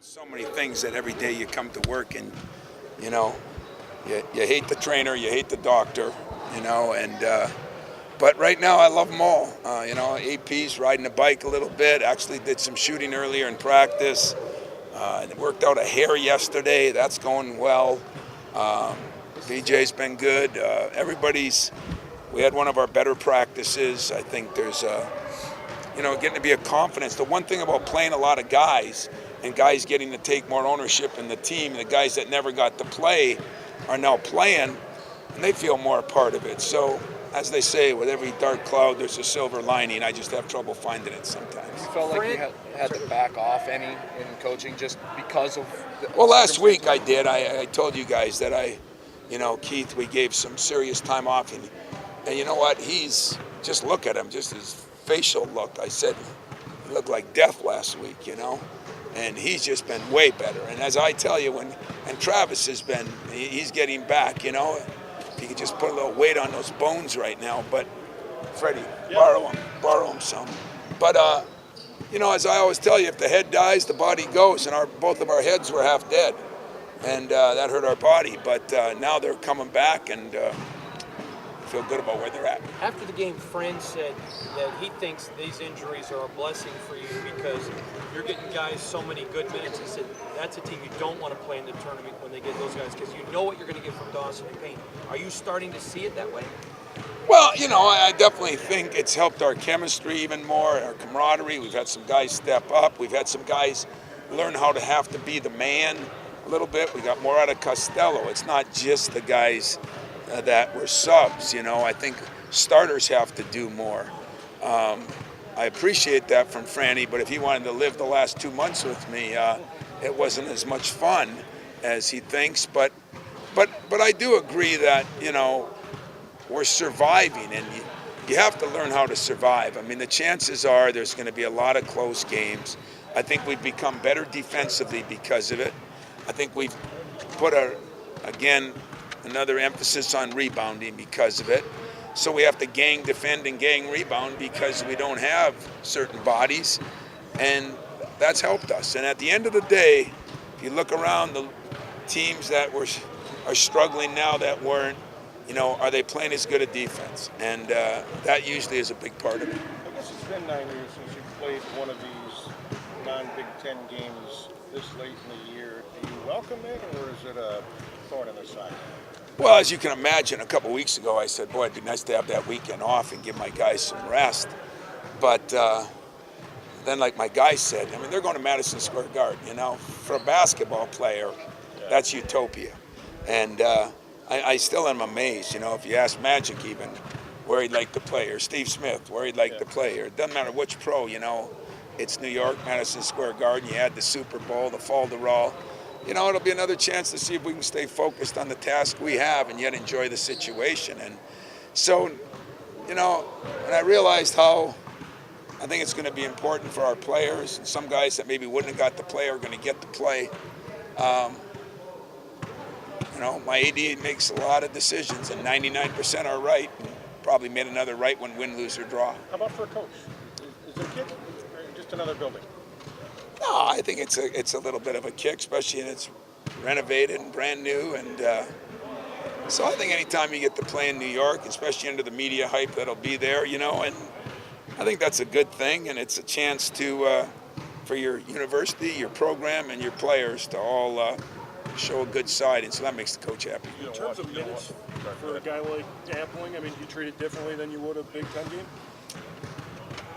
So many things that every day you come to work and, you know, you hate the trainer, you hate the doctor, but right now I love them all. AP's riding a bike a little bit, actually did some shooting earlier in practice. Worked out a hair yesterday, that's going well. BJ's been good. We had one of our better practices. I think there's getting to be a confidence. The one thing about playing a lot of guys and guys getting to take more ownership in the team, the guys that never got to play are now playing, and they feel more a part of it. So, as they say, with every dark cloud, there's a silver lining. I just have trouble finding it sometimes. You felt like you had to back off any in coaching just because of Well, last week I did. I told you guys that Keith, we gave some serious time off, and you know what? Just look at him, just his facial look. I said, he looked like death last week, and he's just been way better. And as I tell you, and Travis he's getting back, If he could just put a little weight on those bones right now. But Freddie, borrow him some. But as I always tell you, if the head dies, the body goes, and both of our heads were half dead, and that hurt our body. But now they're coming back, and feel good about where they're at. After the game, Fran said that he thinks these injuries are a blessing for you because you're getting guys so many good minutes. He said that's a team you don't want to play in the tournament when they get those guys because you know what you're going to get from Dawson and Payne. Are you starting to see it that way? Well, I definitely think it's helped our chemistry even more, our camaraderie. We've had some guys step up. We've had some guys learn how to have to be the man a little bit. We got more out of Costello. It's not just the guys that were subs. I think starters have to do more. I appreciate that from Franny, but if he wanted to live the last 2 months with me, it wasn't as much fun as he thinks. But I do agree that we're surviving, and you have to learn how to survive. I mean, the chances are there's going to be a lot of close games. I think we've become better defensively because of it. I think we've put another emphasis on rebounding because of it. So we have to gang defend and gang rebound because we don't have certain bodies, and that's helped us. And at the end of the day, if you look around the teams that are struggling now that weren't, are they playing as good a defense? And that usually is a big part of it. I guess it's been 9 years since you played one of these non-Big Ten games this late in the year. Do you welcome it, or is it a thorn in the side? Well, as you can imagine, a couple weeks ago I said, boy, it'd be nice to have that weekend off and give my guys some rest. But then, like my guy said, they're going to Madison Square Garden, For a basketball player, that's utopia. And I still am amazed, if you ask Magic even where he'd like to play, or Steve Smith where he'd like to play, or it doesn't matter which pro, it's New York, Madison Square Garden, you had the Super Bowl, the Fall de Rall. It'll be another chance to see if we can stay focused on the task we have and yet enjoy the situation. And so, when I realized how I think it's going to be important for our players, and some guys that maybe wouldn't have got to play are going to get to play. My AD makes a lot of decisions, and 99% are right, and probably made another right one, win, lose, or draw. How about for a coach? Is it a kick or just another building? No, I think it's a little bit of a kick, especially when it's renovated and brand new. And so I think anytime you get to play in New York, especially under the media hype that'll be there, and I think that's a good thing. And it's a chance for your university, your program, and your players to all show a good side. And so that makes the coach happy. In terms of minutes for a guy like Appling, you treat it differently than you would a Big Ten game?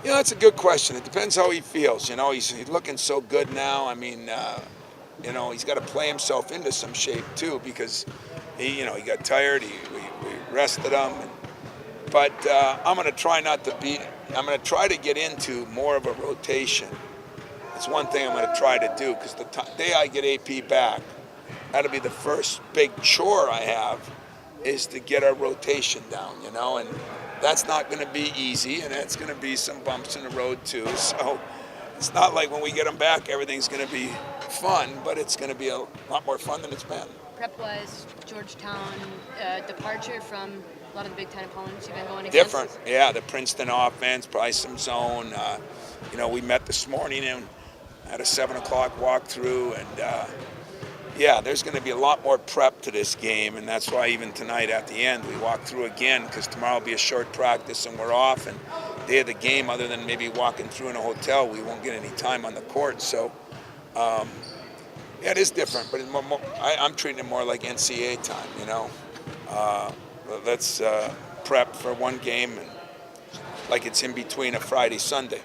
That's a good question. It depends how he feels. He's looking so good now. He's got to play himself into some shape too because he got tired. We rested him. But I'm going to try I'm going to try to get into more of a rotation. It's one thing I'm going to try to do because the day I get AP back, that'll be the first big chore I have is to get our rotation down, and that's not going to be easy, and that's going to be some bumps in the road too. So it's not like when we get them back, everything's going to be fun, but it's going to be a lot more fun than it's been. Prep-wise, Georgetown, departure from a lot of the Big Ten opponents you've been going against? Different, yeah. The Princeton offense, probably some zone. We met this morning, and Had a 7 o'clock walkthrough, and yeah, there's going to be a lot more prep to this game, and that's why even tonight at the end we walk through again, because tomorrow will be a short practice and we're off, and day of the game, other than maybe walking through in a hotel, we won't get any time on the court. So yeah, it is different, but I'm treating it more like NCAA time, you know. Let's prep for one game, and like it's in between a Friday, Sunday,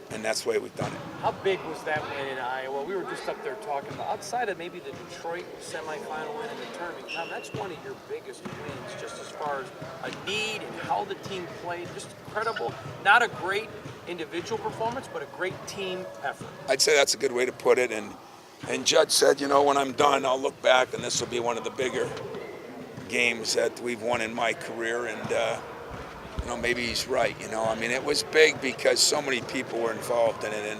and that's the way we've done it. How big was that win in Iowa? We were just up there talking about, outside of maybe the Detroit semifinal win in the tournament, Tom, that's one of your biggest wins, just as far as a need and how the team played. Just incredible. Not a great individual performance, but a great team effort. I'd say that's a good way to put it. And Judge said, you know, when I'm done, I'll look back, and this will be one of the bigger games that we've won in my career. And you know, maybe he's right. You know, I mean, it was big because so many people were involved in it,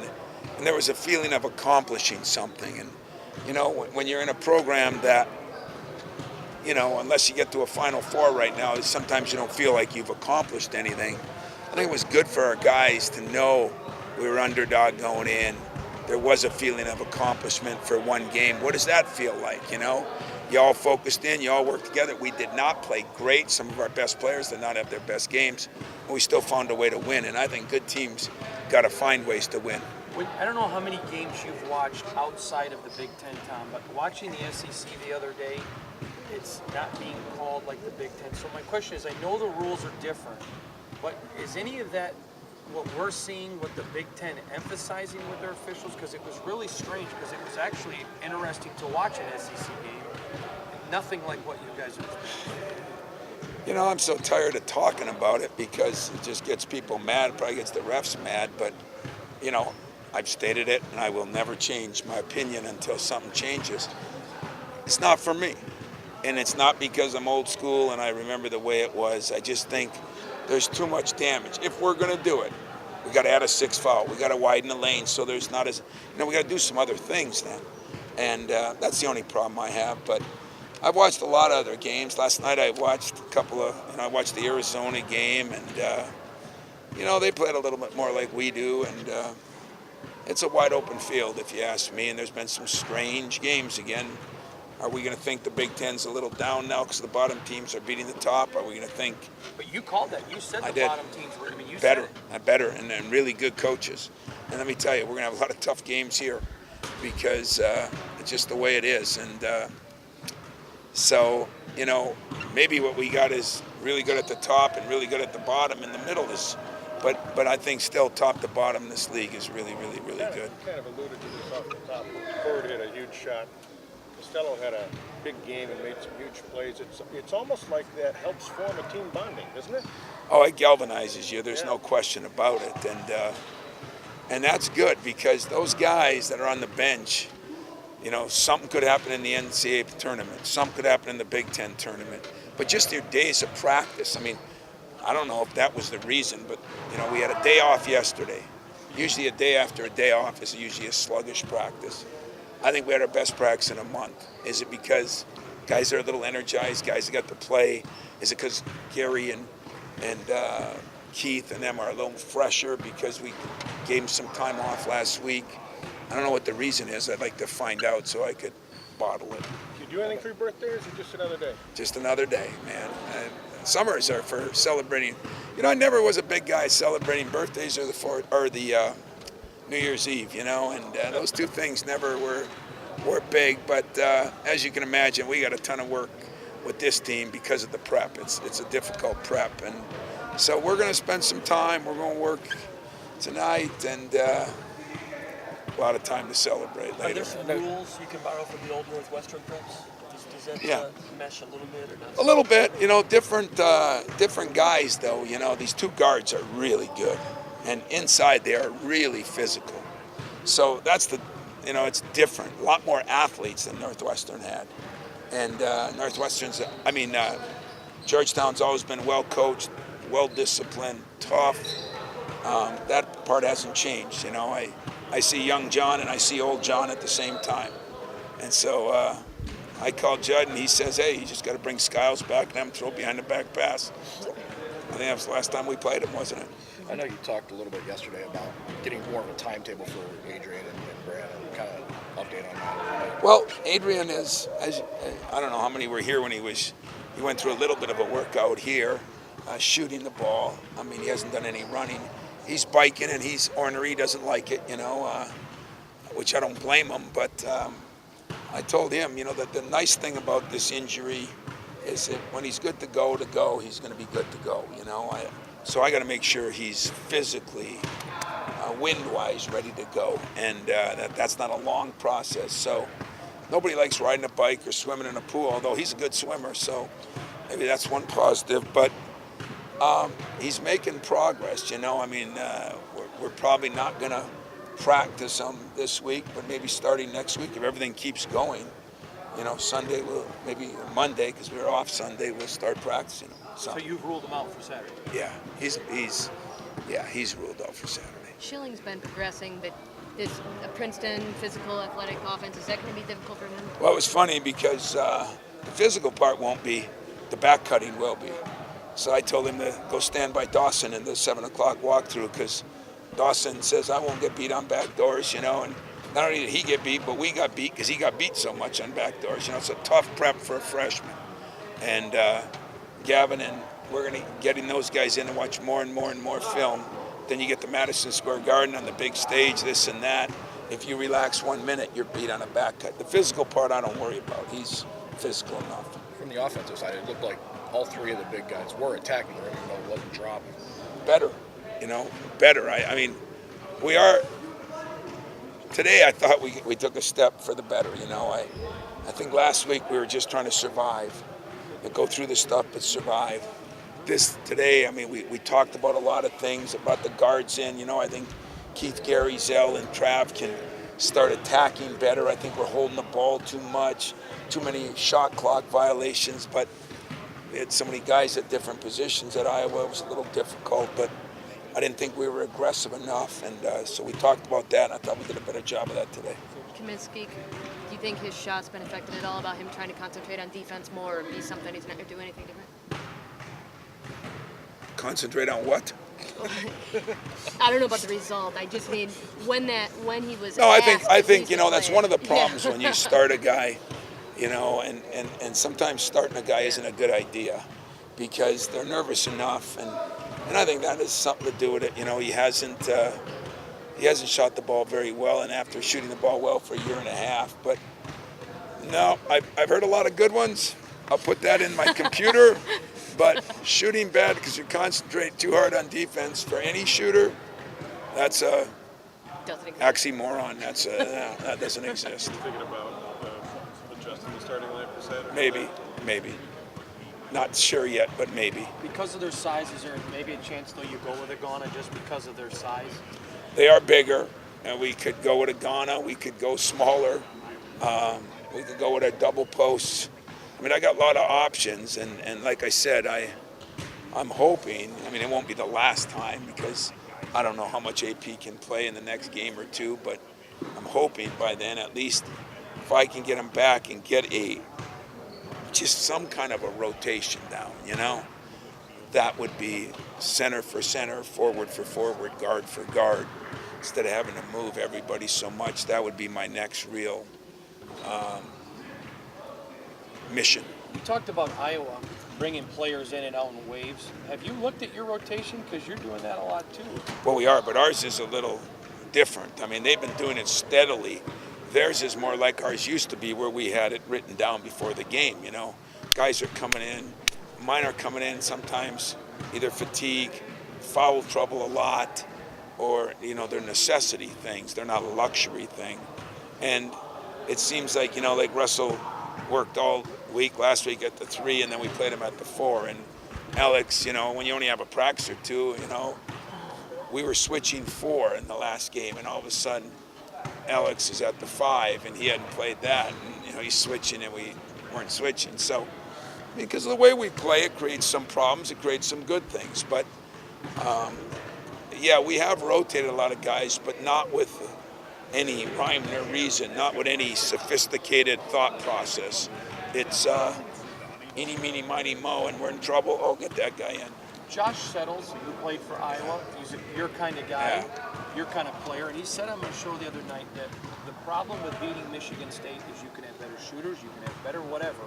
and there was a feeling of accomplishing something. And you know, when you're in a program that, you know, unless you get to a Final Four right now, sometimes you don't feel like you've accomplished anything. I think it was good for our guys to know we were underdog going in. There was a feeling of accomplishment for one game. What does that feel like, you know? You all focused in, you all worked together. We did not play great. Some of our best players did not have their best games, but we still found a way to win. And I think good teams got to find ways to win. I don't know how many games you've watched outside of the Big Ten, Tom, but watching the SEC the other day, it's not being called like the Big Ten. So my question is, I know the rules are different, but is any of that what we're seeing, what the Big Ten emphasizing with their officials? Because it was really strange, because it was actually interesting to watch an SEC game. Nothing like what you guys are doing. You know, I'm so tired of talking about it because it just gets people mad. It probably gets the refs mad, but, you know, I've stated it, and I will never change my opinion until something changes. It's not for me, and it's not because I'm old school and I remember the way it was. I just think there's too much damage. If we're going to do it, we got to add a 6th foul. We got to widen the lane so there's not as, you know, we got to do some other things then. And that's the only problem I have. But I've watched a lot of other games. Last night I watched a couple of, you know, I watched the Arizona game, and, you know, they played a little bit more like we do. And it's a wide open field, if you ask me. And there's been some strange games again. Are we going to think the Big Ten's a little down now because the bottom teams are beating the top? Are we going to think? But you called that. You said the bottom teams were. I mean, you better, said it. Better, and really good coaches. And let me tell you, we're going to have a lot of tough games here because it's just the way it is. And so, you know, maybe what we got is really good at the top and really good at the bottom. In the middle is, but I think still top to bottom, this league is really, really, really good. Kind of alluded to this off the top. Ford hit a huge shot. Costello had a big game and made some huge plays. It's almost like that helps form a team bonding, doesn't it? Oh, it galvanizes you. There's no question about it, and that's good because those guys that are on the bench, you know, something could happen in the NCAA tournament, something could happen in the Big Ten tournament, but just their days of practice. I mean, I don't know if that was the reason, but you know, we had a day off yesterday. Usually, a day after a day off is usually a sluggish practice. I think we had our best practice in a month. Is it because guys are a little energized, guys that got to play? Is it because Gary and Keith and them are a little fresher because we gave them some time off last week? I don't know what the reason is. I'd like to find out so I could bottle it. Do you do anything for your birthday, or is it just another day? Just another day, man. Summers are for celebrating. You know, I never was a big guy celebrating birthdays or the New Year's Eve, you know, and those two things never were big. But as you can imagine, we got a ton of work with this team because of the prep. It's a difficult prep, and so we're going to spend some time. We're going to work tonight, and a lot of time to celebrate later. Are there some rules you can borrow from the old Northwestern preps? Does that mesh a little bit or not? A little bit, you know, different guys though. You know, these two guards are really good. And inside they are really physical. So that's you know, it's different. A lot more athletes than Northwestern had. And Georgetown's always been well coached, well disciplined, tough. That part hasn't changed. You know, I see young John and I see old John at the same time. And so I called Judd and he says, hey, you just got to bring Skiles back and have him throw behind the back pass. I think that was the last time we played him, wasn't it? I know you talked a little bit yesterday about getting more of a timetable for Adreian and Brad. kind of update on that a little bit. Well, Adreian is, I don't know how many were here when he went through a little bit of a workout here, shooting the ball. I mean, he hasn't done any running. He's biking and he's ornery, doesn't like it, which I don't blame him. But I told him, that the nice thing about this injury is that when he's good to go, he's going to be good to go, So I got to make sure he's physically, wind-wise, ready to go. And that's not a long process. So nobody likes riding a bike or swimming in a pool, although he's a good swimmer. So maybe that's one positive. But he's making progress, I mean, we're probably not going to practice him this week, but maybe starting next week if everything keeps going. Sunday maybe Monday, because we were off Sunday, we'll start practicing him. So you've ruled him out for Saturday? Yeah, he's ruled out for Saturday. Schilling's been progressing, but this Princeton physical athletic offense, is that going to be difficult for him? Well, it was funny because the physical part won't be, the back cutting will be. So I told him to go stand by Dawson in the 7 o'clock walkthrough, because Dawson says I won't get beat on back doors, and not only did he get beat, but we got beat because he got beat so much on back doors. It's a tough prep for a freshman. And Gavin and we're going to getting those guys in and watch more and more and more film. Then you get the Madison Square Garden on the big stage, this and that. If you relax 1 minute, you're beat on a back cut. The physical part I don't worry about. He's physical enough. From the offensive side, it looked like all three of the big guys were attacking the rim, even though it wasn't dropping. Better, better. I mean, we are. Today I thought we took a step for the better, I think last week we were just trying to survive, go through the stuff but survive. Today, I mean, we talked about a lot of things, about the guards in, I think Keith, Gary, Zell, and Trav can start attacking better. I think we're holding the ball too much, too many shot clock violations, but we had so many guys at different positions at Iowa. It was a little difficult, but I didn't think we were aggressive enough, and so we talked about that, and I thought we did a better job of that today. Kaminsky, do you think his shot's been affected at all, about him trying to concentrate on defense more or be something he's not going to do anything different? Concentrate on what? I don't know about the result. I just mean when he was. No, I think that's play. one of the problems when you start a guy, and sometimes starting a guy isn't a good idea because they're nervous enough, and I think that has something to do with it. He hasn't shot the ball very well, and after shooting the ball well for a year and a half. But no, I've heard a lot of good ones. I'll put that in my computer. But shooting bad because you concentrate too hard on defense for any shooter, that's a oxymoron. That doesn't exist. Thinking about adjusting the starting lineup for Saturday? Maybe. Not sure yet, but maybe. Because of their size, is there maybe a chance, though, you go with a Ghana just because of their size? They are bigger, and we could go with a Ghana. We could go smaller. We could go with a double post. I mean, I got a lot of options, and like I said, I'm hoping, it won't be the last time because I don't know how much AP can play in the next game or two, but I'm hoping by then at least if I can get him back and get just some kind of a rotation down, that would be center for center, forward for forward, guard for guard, instead of having to move everybody so much. That would be my next real mission. You talked about Iowa bringing players in and out in waves. Have you looked at your rotation? Because you're doing that a lot too. Well, we are, but ours is a little different. I mean, they've been doing it steadily. Theirs is more like ours used to be, where we had it written down before the game, Guys are coming in. Mine are coming in sometimes either fatigue, foul trouble a lot, or, they're necessity things. They're not a luxury thing. And it seems like, like Russell worked all week last week at the 3, and then we played him at the 4. And Alex, when you only have a practice or two, we were switching 4 in the last game, and all of a sudden Alex is at the 5, and he hadn't played that, and he's switching, and we weren't switching. So because of the way we play, it creates some problems, it creates some good things. But we have rotated a lot of guys, but not with any rhyme or reason, not with any sophisticated thought process. It's eeny, meeny, miny, mo, and we're in trouble. Oh, get that guy in. Josh Settles, who played for Iowa, he's your kind of guy. Yeah. your kind of player. And he said on my show the other night that the problem with beating Michigan State is you can have better shooters, you can have better whatever.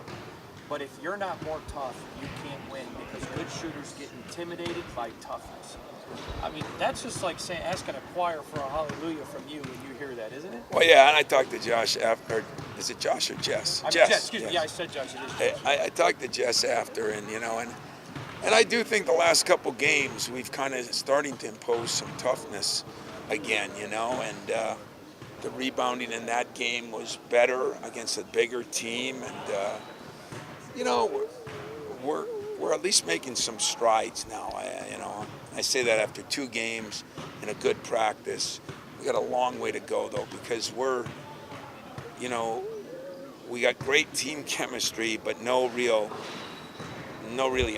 But if you're not more tough, you can't win because good shooters get intimidated by toughness. I mean, that's just like saying, asking a choir for a hallelujah from you when you hear that, isn't it? Well, yeah, and I talked to Josh after. Is it Josh or Jess? I mean, Jess, excuse me. Yeah, I said Josh. It is Jess. I talked to Jess after, and and I do think the last couple games we've kind of starting to impose some toughness again, and the rebounding in that game was better against a bigger team, and we're at least making some strides now. I say that after 2 games and a good practice. We got a long way to go though, because we got great team chemistry, but no really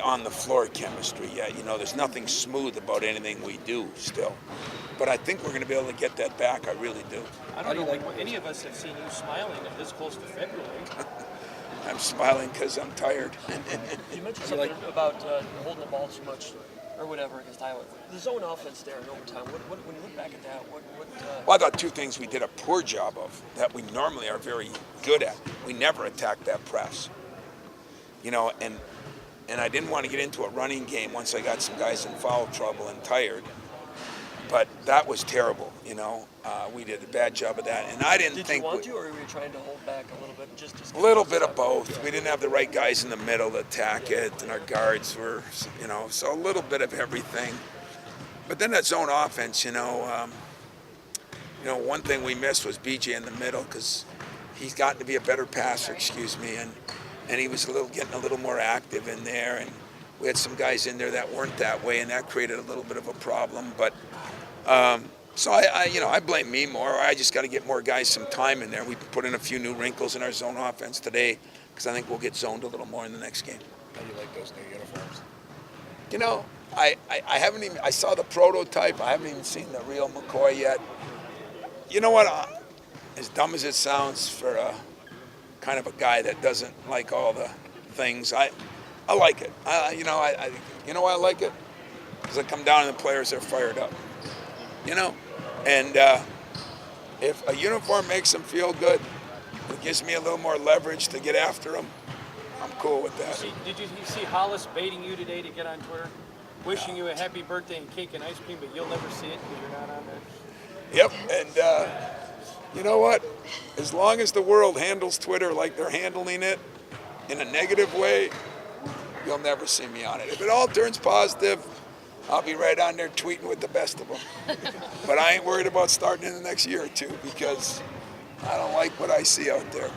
on the floor chemistry yet. There's nothing smooth about anything we do still. But I think we're going to be able to get that back. I really do. I don't know like any of us have seen you smiling at this close to February. I'm smiling because I'm tired. You mentioned something about holding the ball too much, or whatever against Iowa. The zone offense there in overtime. When you look back at that, Well, I thought 2 things we did a poor job of that we normally are very good at. We never attacked that press. And I didn't want to get into a running game once I got some guys in foul trouble and tired. But that was terrible, We did a bad job of that, and I didn't think. Did you want to, or were you trying to hold back a little bit? Just a little bit of both. Yeah. We didn't have the right guys in the middle to attack it, and our guards were, so a little bit of everything. But then that zone offense, one thing we missed was BJ in the middle because he's gotten to be a better passer, and he was getting a little more active in there, and we had some guys in there that weren't that way, and that created a little bit of a problem. But so I blame me more. I just got to get more guys some time in there. We put in a few new wrinkles in our zone offense today because I think we'll get zoned a little more in the next game. How do you like those new uniforms? I haven't even. I saw the prototype. I haven't even seen the real McCoy yet. You know what? As dumb as it sounds for a kind of a guy that doesn't like all the things, I like it. You know why I like it? Because I come down and the players are fired up. And if a uniform makes them feel good, it gives me a little more leverage to get after them. I'm cool with that. Did you see Hollis baiting you today to get on Twitter? Wishing you a happy birthday and cake and ice cream, but you'll never see it because you're not on there. Yep, and you know what? As long as the world handles Twitter like they're handling it in a negative way, you'll never see me on it. If it all turns positive, I'll be right on there tweeting with the best of them. But I ain't worried about starting in the next year or two because I don't like what I see out there.